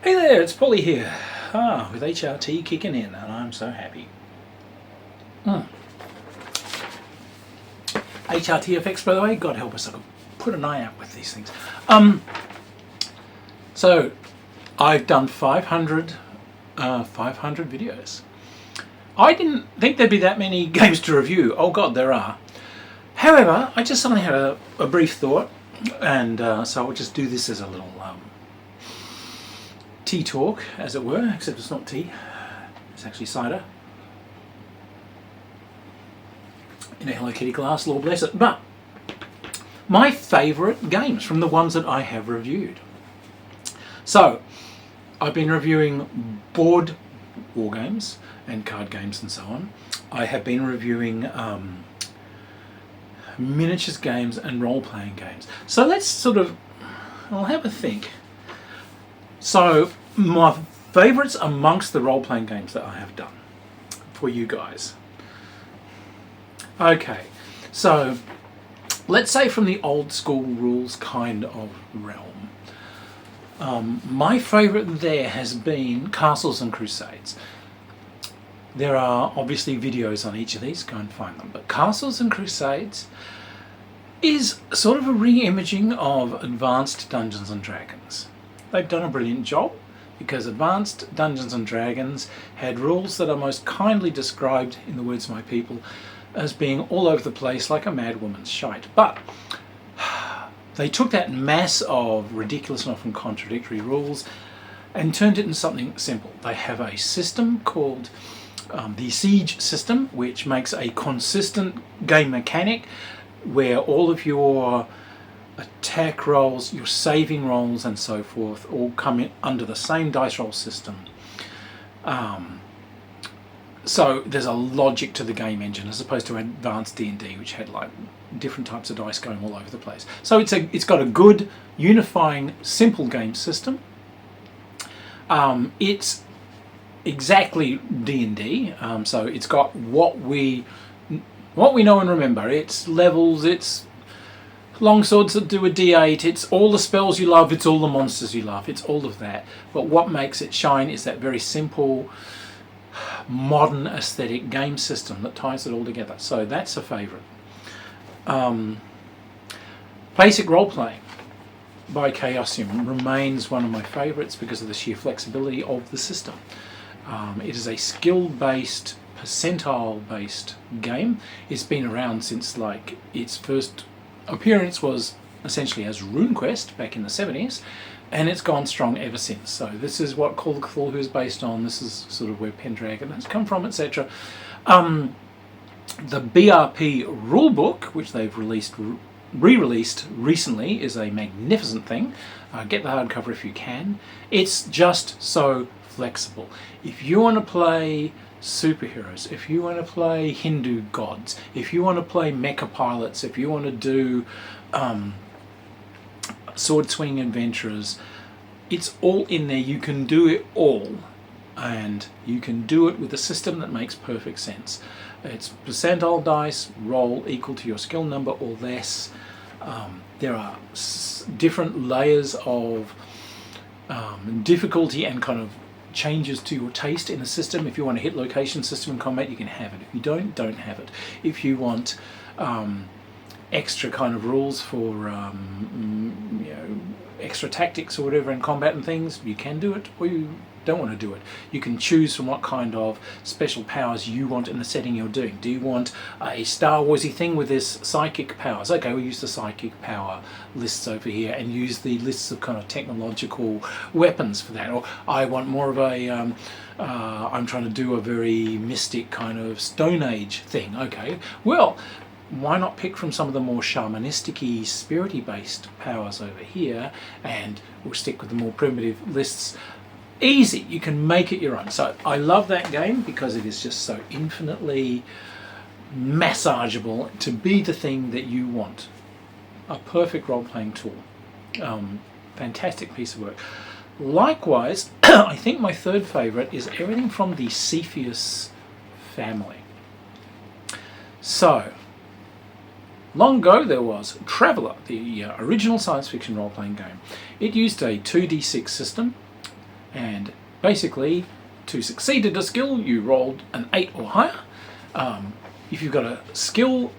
Hey there, it's Polly here, with HRT kicking in, and I'm so happy. HRT effects, by the way, God help us, I could put an eye out with these things. So, I've done 500 videos. I didn't think there'd be that many games to review. Oh God, there are. However, I just suddenly had a brief thought, and so I'll just do this as a little tea talk, as it were, except it's not tea, it's actually cider. In a Hello Kitty glass, Lord bless it. But my favourite games from the ones that I have reviewed. So, I've been reviewing board war games and card games and so on. I have been reviewing miniatures games and role-playing games. So let's I'll have a think. So my favourites amongst the role-playing games that I have done for you guys. Okay, so let's say from the old school rules kind of realm. My favourite there has been Castles and Crusades. There are obviously videos on each of these, go and find them. But Castles and Crusades is sort of a re-imaging of Advanced Dungeons and Dragons. They've done a brilliant job because Advanced Dungeons and Dragons had rules that are most kindly described, in the words of my people, as being all over the place like a mad woman's shite. But they took that mass of ridiculous and often contradictory rules and turned it into something simple. They have a system called the Siege system, which makes a consistent game mechanic where all of your attack rolls, your saving rolls and so forth all come in under the same dice roll system. So there's a logic to the game engine as opposed to Advanced D&D, which had like different types of dice going all over the place. So it's got a good unifying simple game system. It's exactly D&D, so it's got what we know and remember. It's levels, it's longswords that do a D8, it's all the spells you love, it's all the monsters you love, it's all of that. But what makes it shine is that very simple, modern aesthetic game system that ties it all together. So that's a favourite. Basic Role-Playing by Chaosium remains one of my favourites because of the sheer flexibility of the system. It is a skill-based, percentile-based game. It's been around since like its first appearance was essentially as RuneQuest back in the 70s, and it's gone strong ever since. So this is what Call of Cthulhu is based on, this is sort of where Pendragon has come from, etc. The BRP rulebook, which they've re-released recently, is a magnificent thing. Get the hardcover if you can. It's just so flexible. If you want to play superheroes, if you want to play Hindu gods, if you want to play mecha pilots, if you want to do sword swinging adventurers, it's all in there. You can do it all, and you can do it with a system that makes perfect sense. It's percentile dice, roll equal to your skill number or less. There are different layers of difficulty and kind of changes to your taste in the system. If you want a hit location system in combat, you can have it. If you don't have it. If you want extra kind of rules for extra tactics or whatever in combat and things, you can do it, or you don't want to do it. You can choose from what kind of special powers you want in the setting you're doing. Do you want a Star Warsy thing with this psychic powers? Okay, we'll use the psychic power lists over here and use the lists of kind of technological weapons for that. Or I want more of a I'm trying to do a very mystic kind of Stone Age thing. Okay, well, why not pick from some of the more shamanistic-y, spirity based powers over here, and we'll stick with the more primitive lists. Easy, you can make it your own. So I love that game because it is just so infinitely massageable to be the thing that you want. A perfect role-playing tool. Fantastic piece of work. Likewise, I think my third favourite is everything from the Cepheus family. So, long ago there was Traveller, the original science fiction role-playing game. It used a 2d6 system, And basically, to succeed at a skill, you rolled an 8 or higher. If you've got a skill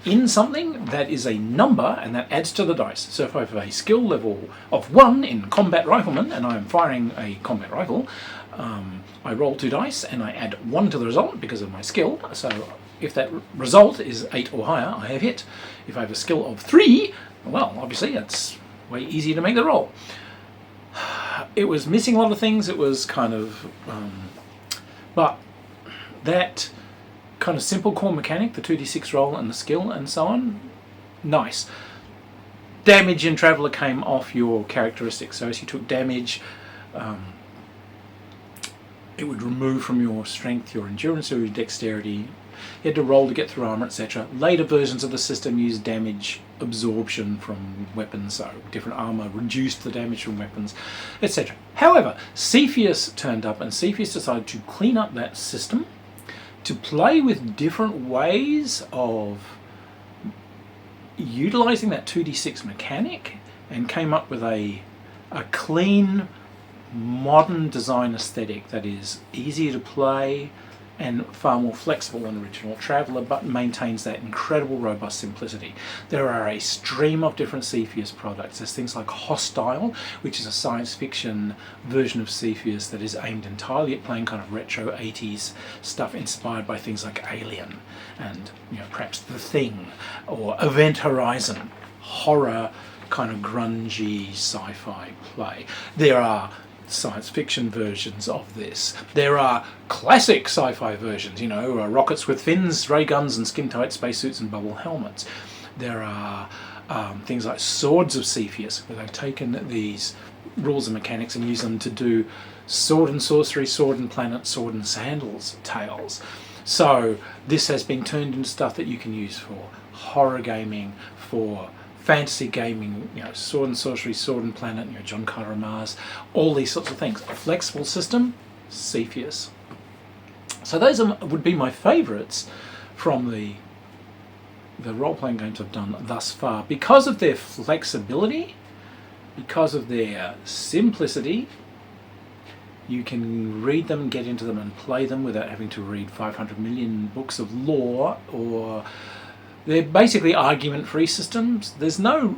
in something, that is a number, and that adds to the dice. So if I have a skill level of 1 in combat rifleman, and I am firing a combat rifle, I roll 2 dice, and I add 1 to the result because of my skill. So if that result is 8 or higher, I have hit. If I have a skill of 3, well, obviously it's way easier to make the roll. It was missing a lot of things. It was kind of... but that kind of simple core mechanic, the 2d6 roll and the skill and so on, nice. Damage in Traveller came off your characteristics. So as you took damage, it would remove from your strength, your endurance, or your dexterity. You had to roll to get through armor, etc. Later versions of the system used damage absorption from weapons, so different armor reduced the damage from weapons, etc. However, Cepheus turned up, and Cepheus decided to clean up that system, to play with different ways of utilizing that 2d6 mechanic, and came up with a clean, modern design aesthetic that is easier to play and far more flexible than original Traveller, but maintains that incredible robust simplicity. There are a stream of different Cepheus products. There's things like Hostile, which is a science fiction version of Cepheus that is aimed entirely at playing kind of retro 80s stuff inspired by things like Alien and, you know, perhaps The Thing or Event Horizon, horror kind of grungy sci-fi play. There are science fiction versions of this. There are classic sci-fi versions, you know, rockets with fins, ray guns, and skin-tight spacesuits and bubble helmets. There are things like Swords of Cepheus, where they've taken these rules and mechanics and used them to do sword and sorcery, sword and planet, sword and sandals tales. So this has been turned into stuff that you can use for horror gaming, for fantasy gaming, you know, sword and sorcery, sword and planet, you know, John Carter of Mars, all these sorts of things. A flexible system, Cepheus. So those would be my favourites from the role-playing games I've done thus far, because of their flexibility, because of their simplicity. You can read them, get into them and play them without having to read 500 million books of lore, or they're basically argument-free systems. There's no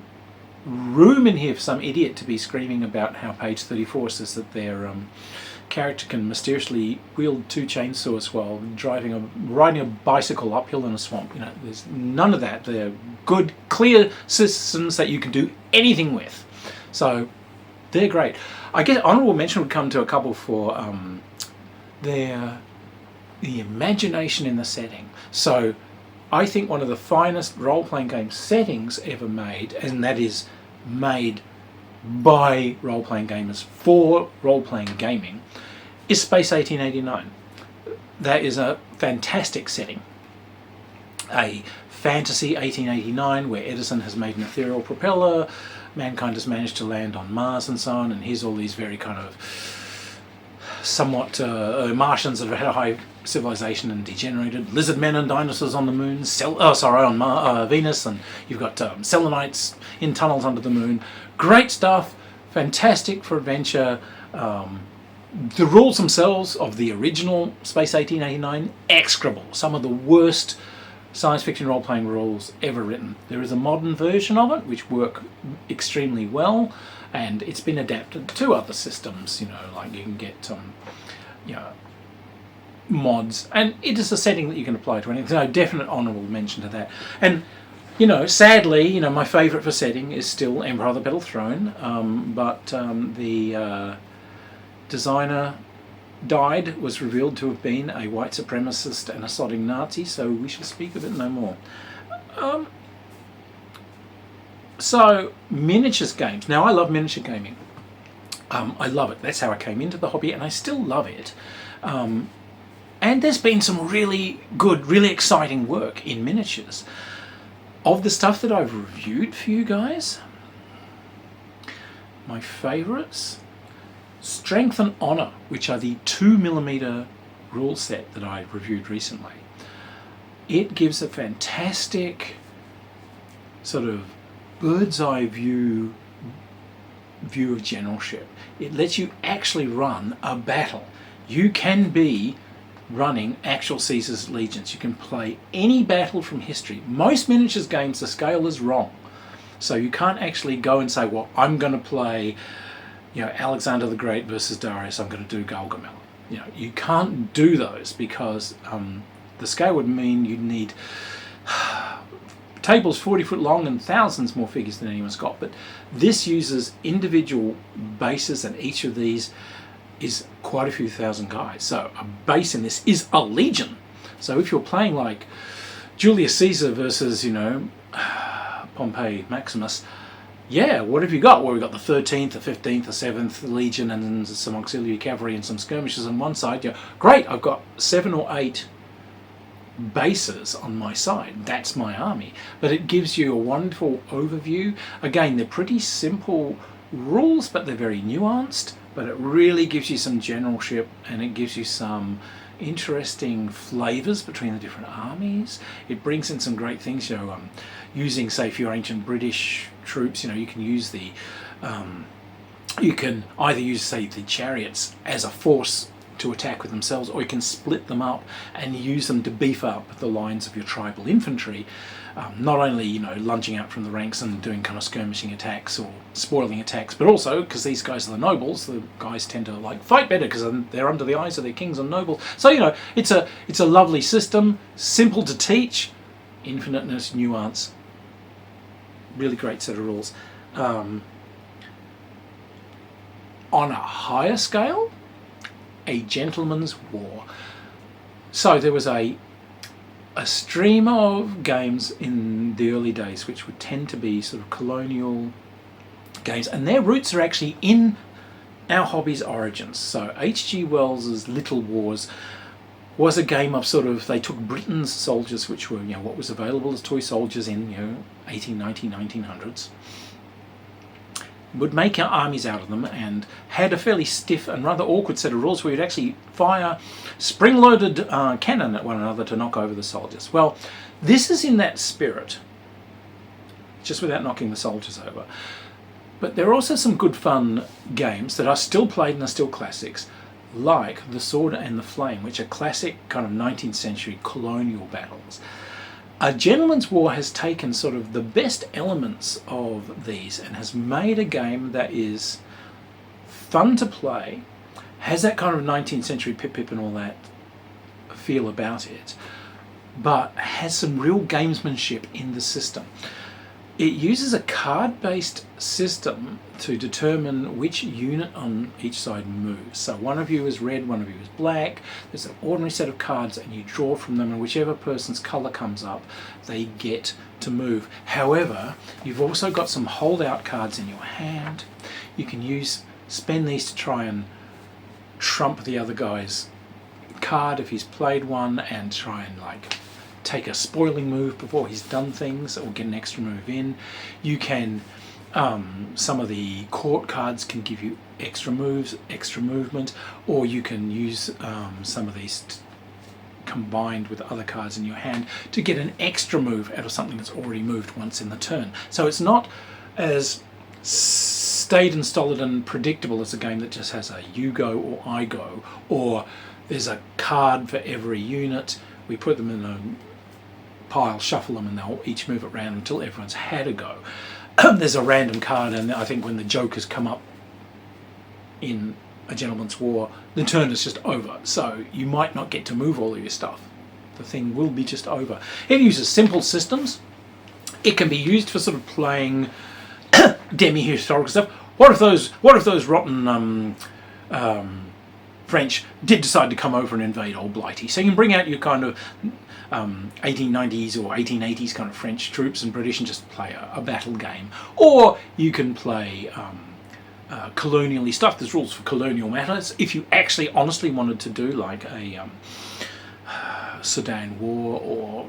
room in here for some idiot to be screaming about how page 34 says that their character can mysteriously wield 2 chainsaws while riding a bicycle uphill in a swamp. You know, there's none of that. They're good, clear systems that you can do anything with. So they're great. I guess honourable mention would come to a couple for the imagination in the setting. So I think one of the finest role-playing game settings ever made, and that is made by role-playing gamers for role-playing gaming, is Space 1889. That is a fantastic setting. A fantasy 1889 where Edison has made an ethereal propeller, mankind has managed to land on Mars and so on, and here's all these very kind of somewhat Martians that have had a high civilization and degenerated, lizard men and dinosaurs on the moon, on Venus, and you've got Selenites in tunnels under the moon. Great stuff, fantastic for adventure. The rules themselves of the original Space 1889, execrable. Some of the worst science fiction role-playing rules ever written. There is a modern version of it which work extremely well, and it's been adapted to other systems. You know, like you can get mods, and it is a setting that you can apply to anything. So definite honourable mention to that. And you know, sadly, you know, my favourite for setting is still Empire of the Petal Throne, but the designer died, was revealed to have been a white supremacist and a sodding Nazi, so we shall speak of it no more. So, miniatures games. Now, I love miniature gaming. I love it. That's how I came into the hobby, and I still love it. And there's been some really good, really exciting work in miniatures. Of the stuff that I've reviewed for you guys, my favourites, Strength and Honour, which are the 2mm rule set that I reviewed recently. It gives a fantastic sort of bird's eye view view of generalship. It lets you actually run a battle. You can be running actual Caesar's legions. You can play any battle from history. Most miniatures games, the scale is wrong. So you can't actually go and say, well, I'm going to play, Alexander the Great versus Darius. I'm going to do Gaugamela. You can't do those because the scale would mean you'd need tables 40 foot long and thousands more figures than anyone's got. But this uses individual bases, and each of these is quite a few thousand guys. So a base in this is a legion. So if you're playing like Julius Caesar versus, Pompey Maximus, what have you got? Well, we've got the 13th, the 15th, the 7th Legion, and some auxiliary cavalry and some skirmishers on one side. Great, I've got 7 or 8 bases on my side. That's my army. But it gives you a wonderful overview. Again, they're pretty simple rules, but they're very nuanced. But it really gives you some generalship, and it gives you some interesting flavors between the different armies. It brings in some great things, using, say, for your ancient British troops, you can use the you can either use, say, the chariots as a force to attack with themselves, or you can split them up and use them to beef up the lines of your tribal infantry. Not only, lunging out from the ranks and doing kind of skirmishing attacks or spoiling attacks, but also, because these guys are the nobles, the guys tend to fight better because they're under the eyes of their kings and nobles. So, it's a lovely system, simple to teach, infiniteness, nuance, really great set of rules. On a higher scale, a gentleman's war. So there was a stream of games in the early days which would tend to be sort of colonial games, and their roots are actually in our hobby's origins. So H.G. Wells's Little Wars was a game of they took Britain's soldiers, which were what was available as toy soldiers in 1890, 1900s, would make our armies out of them, and had a fairly stiff and rather awkward set of rules where you'd actually fire spring-loaded cannon at one another to knock over the soldiers. Well, this is in that spirit, just without knocking the soldiers over. But there are also some good fun games that are still played and are still classics, like The Sword and the Flame, which are classic kind of 19th century colonial battles. A Gentleman's War has taken sort of the best elements of these and has made a game that is fun to play, has that kind of 19th century pip-pip and all that feel about it, but has some real gamesmanship in the system. It uses a card-based system to determine which unit on each side moves. So one of you is red, one of you is black. There's an ordinary set of cards and you draw from them, and whichever person's colour comes up, they get to move. However, you've also got some holdout cards in your hand. You can spend these to try and trump the other guy's card if he's played one, and try and take a spoiling move before he's done things, or get an extra move in. You can, some of the court cards can give you extra moves, extra movement, or you can use some of these combined with other cards in your hand to get an extra move out of something that's already moved once in the turn. So it's not as staid and stolid and predictable as a game that just has a you go or I go, or there's a card for every unit. We put them in a pile, shuffle them, and they'll each move at random until everyone's had a go. There's a random card, and I think when the jokers come up in A Gentleman's War, the turn is just over. So you might not get to move all of your stuff. The thing will be just over. It uses simple systems. It can be used for sort of playing demi-historical stuff. What if those rotten French did decide to come over and invade Old Blighty? So you can bring out your kind of 1890s or 1880s kind of French troops and British and just play a battle game. Or you can play colonially stuff. There's rules for colonial matters. If you actually honestly wanted to do like a Sudan War, or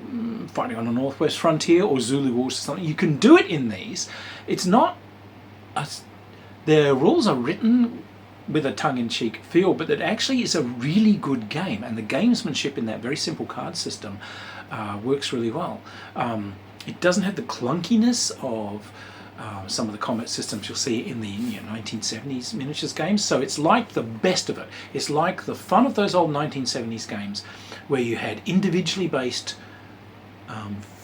fighting on the northwest frontier, or Zulu Wars or something, you can do it in these. It's not... the rules are written with a tongue-in-cheek feel, but it actually is a really good game, and the gamesmanship in that very simple card system works really well. It doesn't have the clunkiness of some of the combat systems you'll see in the 1970s miniatures games. So it's like the best of it. It's like the fun of those old 1970s games where you had individually based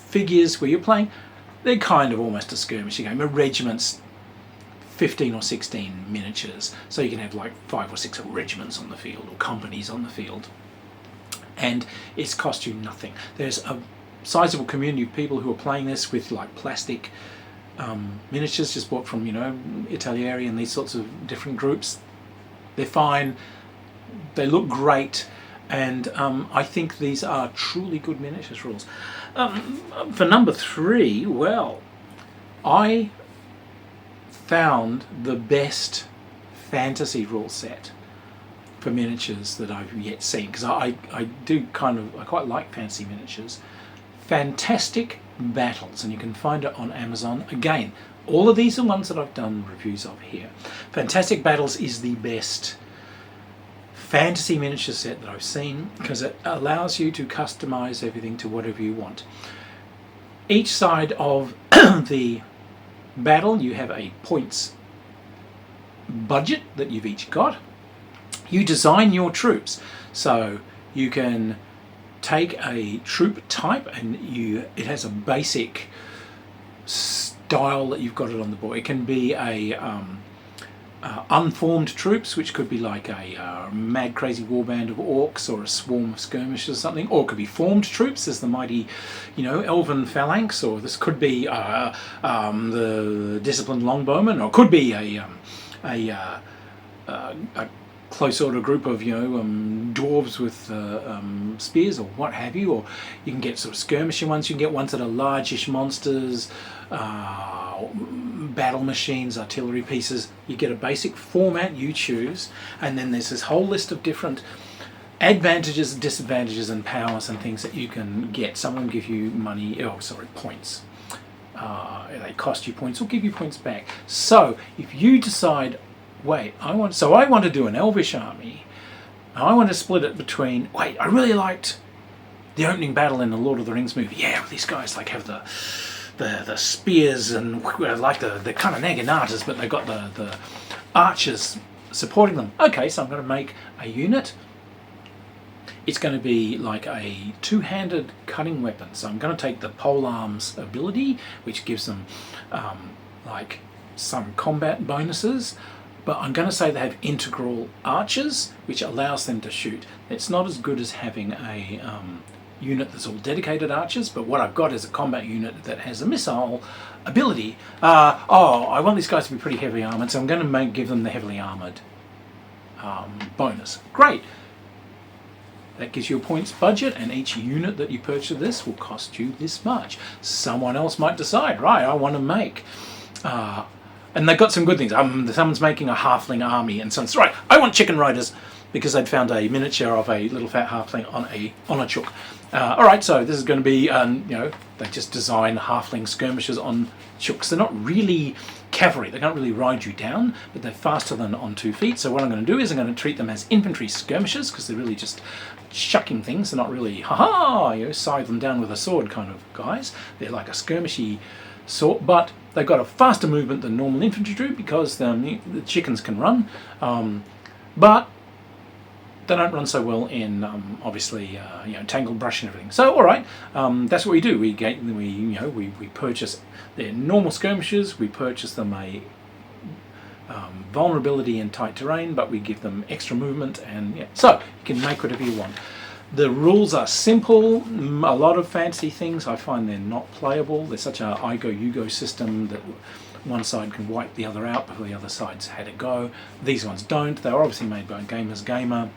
figures where you're playing. They're kind of almost a skirmishing game. A regiment's 15 or 16 miniatures, so you can have like 5 or 6 regiments on the field or companies on the field, and it's cost you nothing. There's a sizable community of people who are playing this with like plastic miniatures just bought from Italieri and these sorts of different groups. They're fine, they look great, and I think these are truly good miniatures rules. For number 3, well, I found the best fantasy rule set for miniatures that I've yet seen, because I quite like fantasy miniatures. Fantastic Battles, and you can find it on Amazon. Again, all of these are ones that I've done reviews of here. Fantastic Battles is the best fantasy miniature set that I've seen, because it allows you to customize everything to whatever you want. Each side of the battle, you have a points budget that you've each got. You design your troops, so you can take a troop type and it has a basic style that you've got it on the board. It can be a unformed troops, which could be like a mad crazy warband of orcs or a swarm of skirmishers or something, or it could be formed troops as the mighty elven phalanx, or this could be the disciplined longbowmen, or it could be a close order group of dwarves with spears or what have you, or you can get sort of skirmishing ones. You can get ones that are largish monsters, battle machines, artillery pieces. You get a basic format you choose, and then there's this whole list of different advantages, disadvantages, and powers and things that you can get. Some will give you points. They cost you points or give you points back. So if you decide, I want to do an Elvish army. I want to split it between. I really liked the opening battle in the Lord of the Rings movie. Yeah, these guys have the spears and like the kind of Naganatas, but they've got the archers supporting them. Okay, so I'm going to make a unit. It's going to be like a two-handed cutting weapon. So I'm going to take the polearms ability, which gives them like some combat bonuses. But I'm going to say they have integral archers, which allows them to shoot. It's not as good as having a unit that's all dedicated archers, but what I've got is a combat unit that has a missile ability. I want these guys to be pretty heavily armoured, so I'm going to give them the heavily armoured bonus. Great. That gives you a points budget, and each unit that you purchase this will cost you this much. Someone else might decide, right, I want to make... and they've got some good things. Someone's making a halfling army, and someone's right, I want chicken riders, because they'd found a miniature of a little fat halfling on a chook. All right, so this is going to be, they just design halfling skirmishers on chooks. They're not really cavalry. They can't really ride you down, but they're faster than on 2 feet. So what I'm going to do is I'm going to treat them as infantry skirmishers, because they're really just chucking things. They're not really, scythe them down with a sword kind of guys. They're like a skirmishy sort, but they've got a faster movement than normal infantry do, because the chickens can run, but they don't run so well in obviously tangled brush and everything. So all right, that's what we do. We purchase their normal skirmishers. We purchase them a vulnerability in tight terrain, but we give them extra movement, and so you can make whatever you want. The rules are simple. A lot of fantasy things I find they're not playable. There's such a I go you go system that one side can wipe the other out before the other side's had a go. These ones don't. They're obviously made by Gamers Gamer,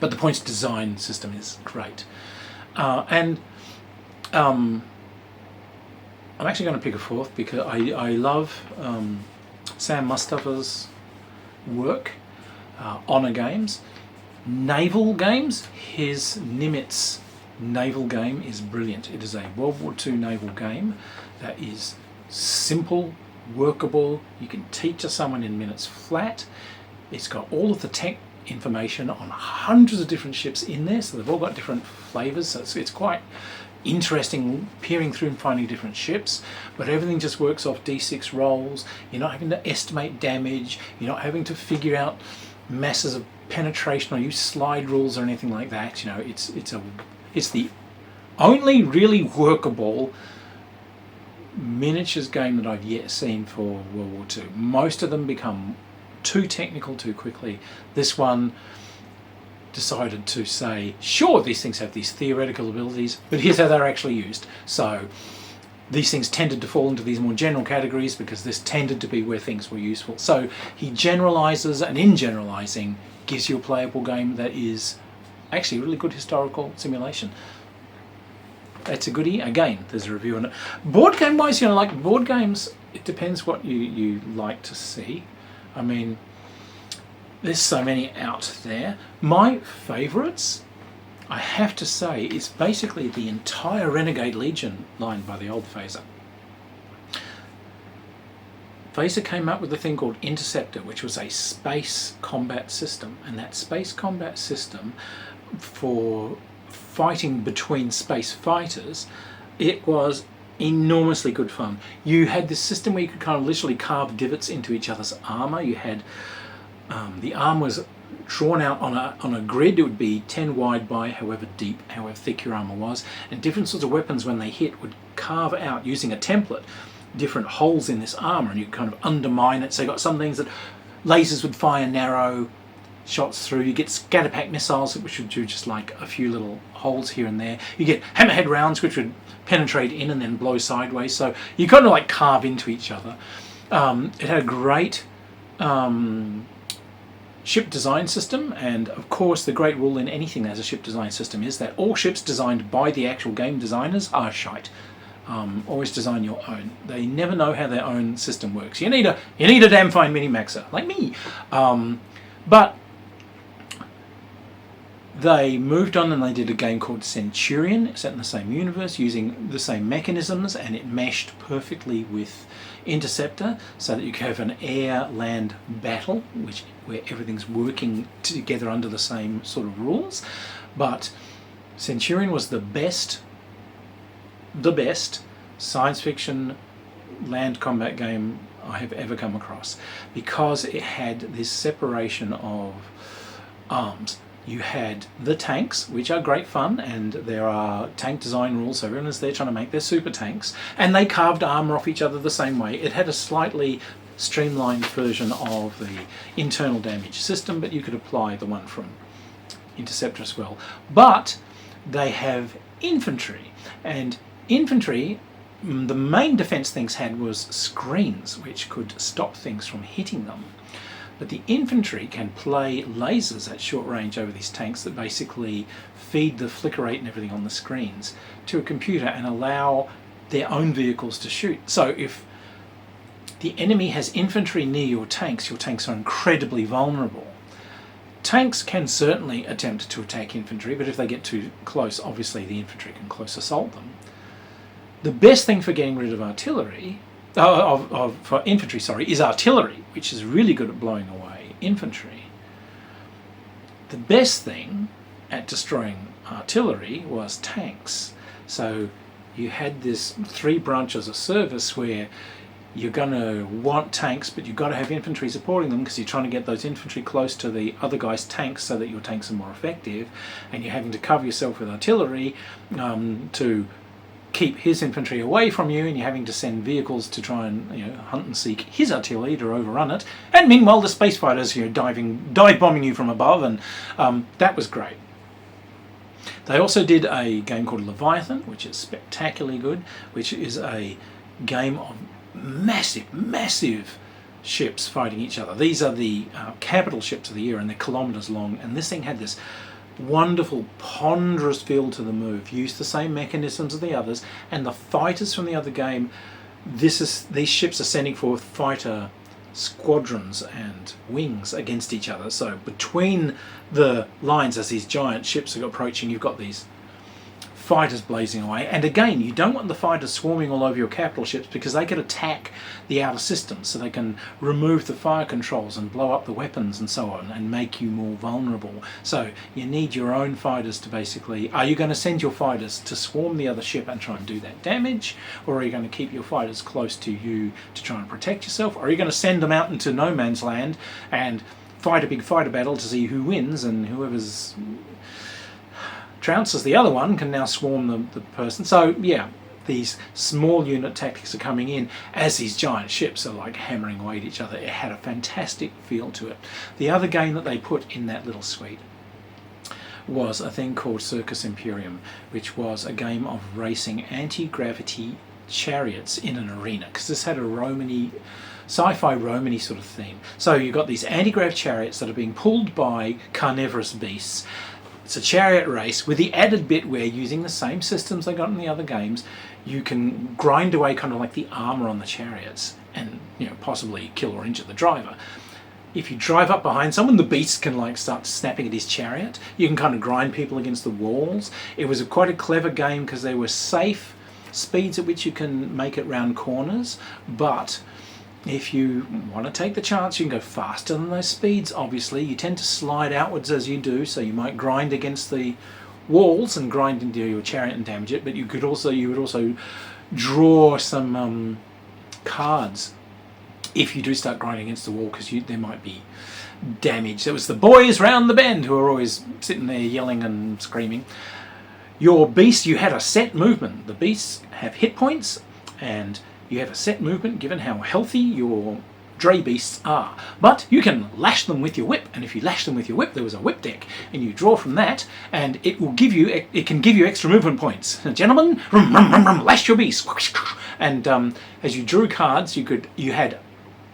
but the points design system is great. I'm actually going to pick a fourth because I love Sam Mustafa's work. Honor Games. Naval games, his Nimitz naval game is brilliant. It is a World War II naval game that is simple, workable. You can teach to someone in minutes flat. It's got all of the tech information on hundreds of different ships in there, so they've all got different flavours, so it's quite interesting peering through and finding different ships, but everything just works off d6 rolls. You're not having to estimate damage, you're not having to figure out masses of penetration or use slide rules or anything like that. You know, it's the only really workable miniatures game that I've yet seen for World War II. Most of them become too technical too quickly. This one decided to say, sure, these things have these theoretical abilities, but here's how they're actually used. So these things tended to fall into these more general categories because this tended to be where things were useful. So he generalizes, and in generalizing gives you a playable game that is actually a really good historical simulation. That's a goodie. Again, there's a review on it. Board game wise, you know, like board games, it depends what you like to see. I mean, there's so many out there. My favourites, I have to say, is basically the entire Renegade Legion line by the old Phaser. Phaser came up with a thing called Interceptor, which was a space combat system, and that space combat system for fighting between space fighters, it was enormously good fun. You had this system where you could kind of literally carve divots into each other's armour. You had the arm was drawn out on a grid. It would be 10 wide by however deep, however thick your armour was, and different sorts of weapons when they hit would carve out, using a template, different holes in this armour, and you kind of undermine it. So you got some things that lasers would fire narrow shots through. You get scatterpack missiles, which would do just like a few little holes here and there. You get hammerhead rounds, which would penetrate in and then blow sideways. So you kind of like carve into each other. It had a great ship design system, and of course the great rule in anything that has a ship design system is that all ships designed by the actual game designers are shite. Always design your own. They never know how their own system works. You need a damn fine mini-maxer, like me. But they moved on and they did a game called Centurion, set in the same universe, using the same mechanisms, and it meshed perfectly with Interceptor, so that you can have an air-land battle, where everything's working together under the same sort of rules. But Centurion was the best science fiction land combat game I have ever come across, because it had this separation of arms. You had the tanks, which are great fun, and there are tank design rules, so everyone is there trying to make their super tanks, and they carved armour off each other the same way. It had a slightly streamlined version of the internal damage system, but you could apply the one from Interceptor as well. But they have infantry, and infantry, the main defence things had was screens, which could stop things from hitting them. But the infantry can play lasers at short range over these tanks that basically feed the flicker rate and everything on the screens to a computer and allow their own vehicles to shoot. So if the enemy has infantry near your tanks are incredibly vulnerable. Tanks can certainly attempt to attack infantry, but if they get too close, obviously the infantry can close assault them. The best thing for getting rid of artillery, for infantry, is artillery, which is really good at blowing away infantry. The best thing at destroying artillery was tanks. So you had this 3 branches of service where you're going to want tanks, but you've got to have infantry supporting them, because you're trying to get those infantry close to the other guy's tanks so that your tanks are more effective, and you're having to cover yourself with artillery to keep his infantry away from you, and you're having to send vehicles to try and hunt and seek his artillery to overrun it, and meanwhile the space fighters dive bombing you from above, and that was great. They also did a game called Leviathan, which is spectacularly good, which is a game of massive ships fighting each other. These are the capital ships of the year, and they're kilometres long, and this thing had this wonderful ponderous feel to the move, used the same mechanisms as the others, and the fighters from the other game, these ships are sending forth fighter squadrons and wings against each other. So between the lines, as these giant ships are approaching, you've got these fighters blazing away. And again, you don't want the fighters swarming all over your capital ships because they could attack the outer systems, so they can remove the fire controls and blow up the weapons and so on and make you more vulnerable. So you need your own fighters to basically... Are you going to send your fighters to swarm the other ship and try and do that damage? Or are you going to keep your fighters close to you to try and protect yourself? Or are you going to send them out into no man's land and fight a big fighter battle to see who wins, and whoever's trounces the other one can now swarm the person? So yeah, these small unit tactics are coming in as these giant ships are like hammering away at each other. It had a fantastic feel to it. The other game that they put in that little suite was a thing called Circus Imperium, which was a game of racing anti-gravity chariots in an arena, because this had a sci-fi Romany sort of theme. So you've got these anti-grav chariots that are being pulled by carnivorous beasts. It's a chariot race with the added bit where, using the same systems they got in the other games, you can grind away kind of like the armour on the chariots and, you know, possibly kill or injure the driver. If you drive up behind someone, the beast can like start snapping at his chariot. You can kind of grind people against the walls. It was quite a clever game because they were safe speeds at which you can make it round corners, but if you want to take the chance, you can go faster than those speeds. Obviously, you tend to slide outwards as you do, so you might grind against the walls and grind into your chariot and damage it. But you would also draw some cards if you do start grinding against the wall, because there might be damage. It was the boys round the bend who are always sitting there yelling and screaming. Your beast, you had a set movement. The beasts have hit points, and you have a set movement given how healthy your dray beasts are. But you can lash them with your whip, and if you lash them with your whip, there was a whip deck, and you draw from that, and it can give you extra movement points. Gentlemen, lash your beast. And as you drew cards, you had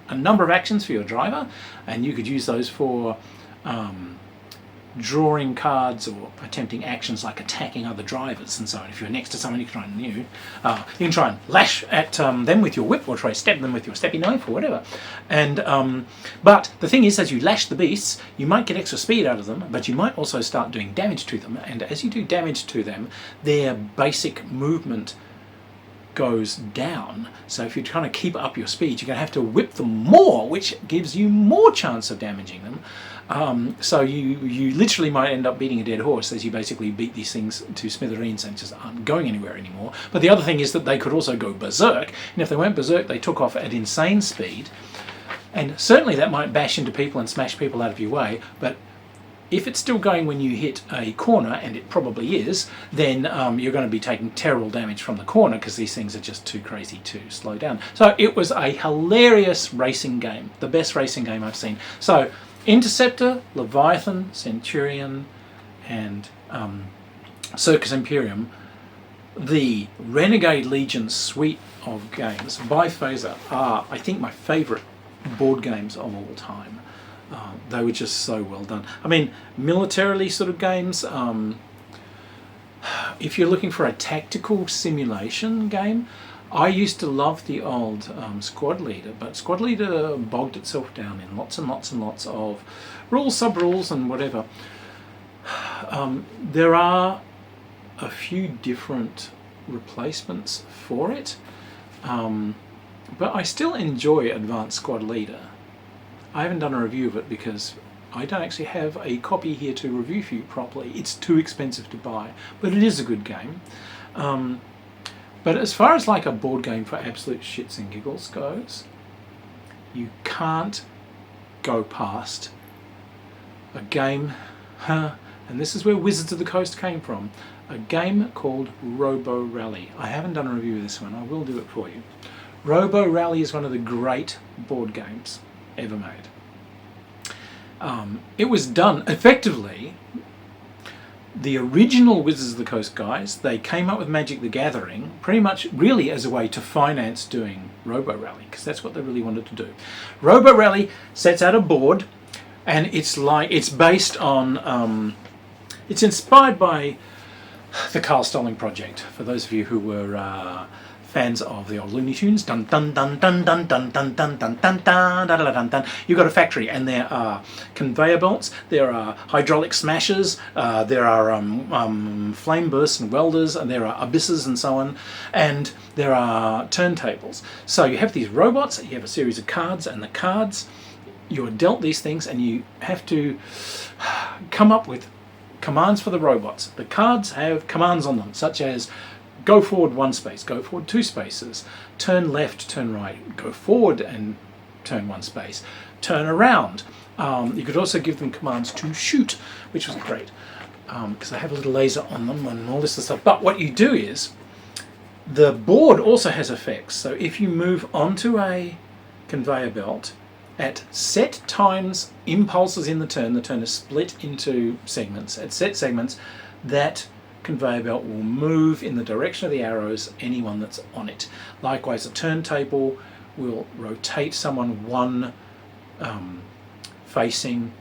a number of actions for your driver, and you could use those for drawing cards or attempting actions like attacking other drivers and so on. If you're next to someone, you can try and lash at them with your whip, or try to stab them with your steppy knife or whatever. And but the thing is, as you lash the beasts, you might get extra speed out of them, but you might also start doing damage to them. And as you do damage to them, their basic movement goes down. So if you're trying to keep up your speed, you're going to have to whip them more, which gives you more chance of damaging them. So you literally might end up beating a dead horse as you basically beat these things to smithereens and just aren't going anywhere anymore. But the other thing is that they could also go berserk, and if they went berserk, they took off at insane speed. And certainly that might bash into people and smash people out of your way, but if it's still going when you hit a corner, and it probably is, then you're going to be taking terrible damage from the corner, because these things are just too crazy to slow down. So it was a hilarious racing game, the best racing game I've seen. So Interceptor, Leviathan, Centurion, and Circus Imperium, the Renegade Legion suite of games by Phaser, are, I think, my favourite board games of all time. They were just so well done. I mean, militarily sort of games, if you're looking for a tactical simulation game, I used to love the old Squad Leader, but Squad Leader bogged itself down in lots and lots and lots of rules, sub-rules and whatever. There are a few different replacements for it, but I still enjoy Advanced Squad Leader. I haven't done a review of it because I don't actually have a copy here to review for you properly. It's too expensive to buy, but it is a good game. But as far as like a board game for absolute shits and giggles goes, you can't go past a game, and this is where Wizards of the Coast came from, a game called Robo Rally. I haven't done a review of this one, I will do it for you. Robo Rally is one of the great board games ever made. It was done effectively. The original Wizards of the Coast guys, they came up with Magic the Gathering pretty much really as a way to finance doing Robo Rally, because that's what they really wanted to do. Robo Rally sets out a board, and it's based on it's inspired by the Carl Stalling project. For those of you who were fans of the old Looney Tunes, dun dun dun dun dun dun dun dun dun dun dun dun dun dun. You've got a factory, and there are conveyor belts, there are hydraulic smashers, there are flame bursts and welders, and there are abysses and so on, and there are turntables. So you have these robots, you have a series of cards, and the cards, you're dealt these things, and you have to come up with commands for the robots. The cards have commands on them, such as go forward 1 space, go forward 2 spaces, turn left, turn right, go forward and turn 1 space, turn around. You could also give them commands to shoot, which was great, because they have a little laser on them and all this stuff. But what you do is, the board also has effects. So if you move onto a conveyor belt, at set times, impulses in the turn is split into segments. At set segments, that conveyor belt will move in the direction of the arrows, anyone that's on it. Likewise, a turntable will rotate someone one facing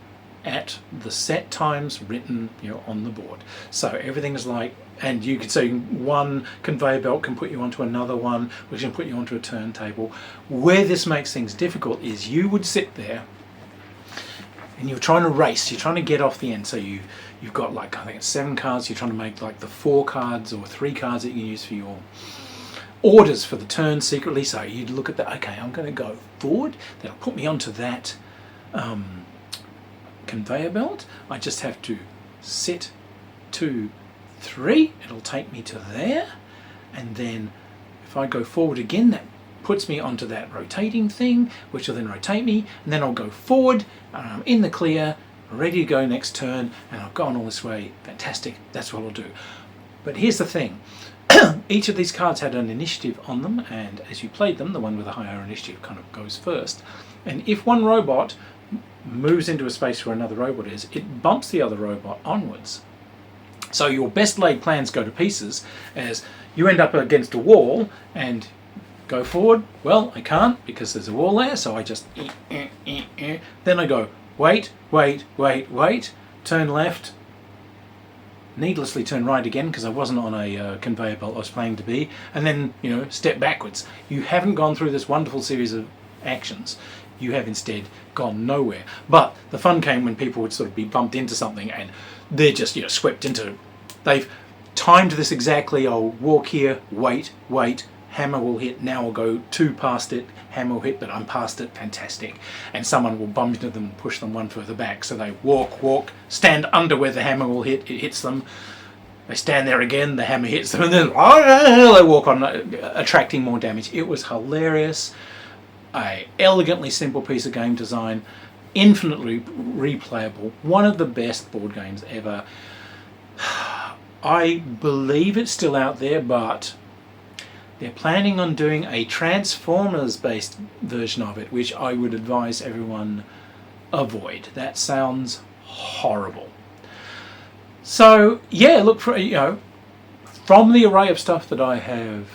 at the set times written, on the board. So everything is like, and you could say one conveyor belt can put you onto another one, which can put you onto a turntable. Where this makes things difficult is you would sit there and you're trying to race, you're trying to get off the end. So you've got like, I think it's 7 cards, you're trying to make like the 4 cards or 3 cards that you can use for your orders for the turn secretly. So you'd look at that, okay, I'm going to go forward, that'll put me onto that conveyor belt. I just have to sit 2, 3, it'll take me to there, and then if I go forward again, that puts me onto that rotating thing, which will then rotate me, and then I'll go forward, and I'm in the clear, ready to go next turn, and I've gone all this way. Fantastic, that's what I'll do. But here's the thing, each of these cards had an initiative on them, and as you played them, the one with the higher initiative kind of goes first. And if one robot moves into a space where another robot is, it bumps the other robot onwards. So your best laid plans go to pieces as you end up against a wall and go forward. Well, I can't because there's a wall there, so I just then I go wait, turn left, needlessly turn right again because I wasn't on a conveyor belt I was planning to be, and then step backwards. You haven't gone through this wonderful series of actions. You have instead gone nowhere. But the fun came when people would sort of be bumped into something and they're just swept into. They've timed this exactly. I'll walk here, wait, hammer will hit. Now I'll go 2 past it, hammer will hit, but I'm past it. Fantastic. And someone will bump into them and push them 1 further back. So they walk, stand under where the hammer will hit. It hits them. They stand there again. The hammer hits them, and then they walk on, attracting more damage. It was hilarious. A elegantly simple piece of game design, infinitely replayable, one of the best board games ever. I believe it's still out there, but they're planning on doing a Transformers based version of it, which I would advise everyone avoid. That sounds horrible. So yeah, look for from the array of stuff that I have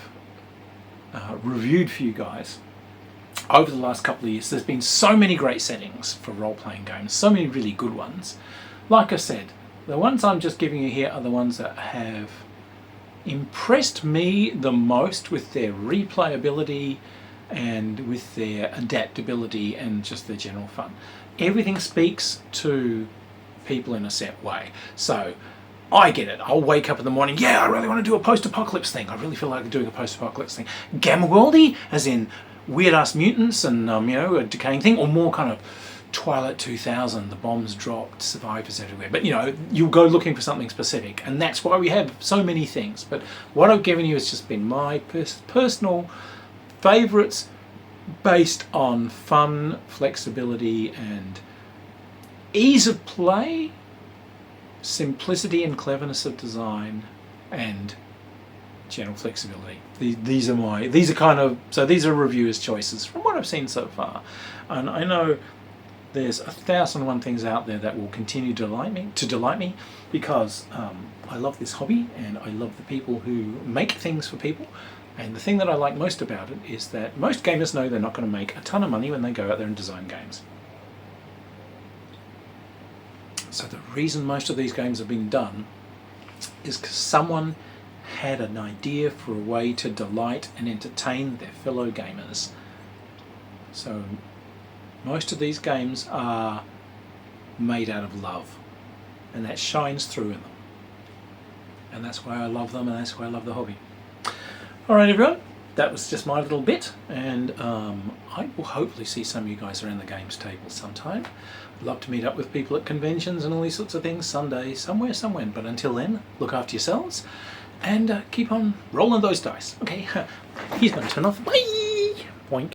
reviewed for you guys over the last couple of years, there's been so many great settings for role-playing games, so many really good ones. Like I said, the ones I'm just giving you here are the ones that have impressed me the most with their replayability and with their adaptability and just their general fun. Everything speaks to people in a set way. So I get it. I'll wake up in the morning, I really want to do a post-apocalypse thing. I really feel like doing a post-apocalypse thing. Gamma worldy, as in weird-ass mutants and, a decaying thing, or more kind of Twilight 2000, the bombs dropped, survivors everywhere. But, you'll go looking for something specific, and that's why we have so many things. But what I've given you has just been my personal favourites based on fun, flexibility, and ease of play, simplicity and cleverness of design, and general flexibility. These are reviewers' choices from what I've seen so far. And I know there's 1,001 things out there that will continue to delight me because I love this hobby and I love the people who make things for people. And the thing that I like most about it is that most gamers know they're not going to make a ton of money when they go out there and design games. So the reason most of these games have been done is because someone had an idea for a way to delight and entertain their fellow gamers. So most of these games are made out of love, and that shines through in them. And that's why I love them, and that's why I love the hobby. Alright everyone, that was just my little bit, and I will hopefully see some of you guys around the games table sometime. I'd love to meet up with people at conventions and all these sorts of things someday, somewhere, somewhen. But until then, look after yourselves and keep on rolling those dice. Okay, he's going to turn off. Bye!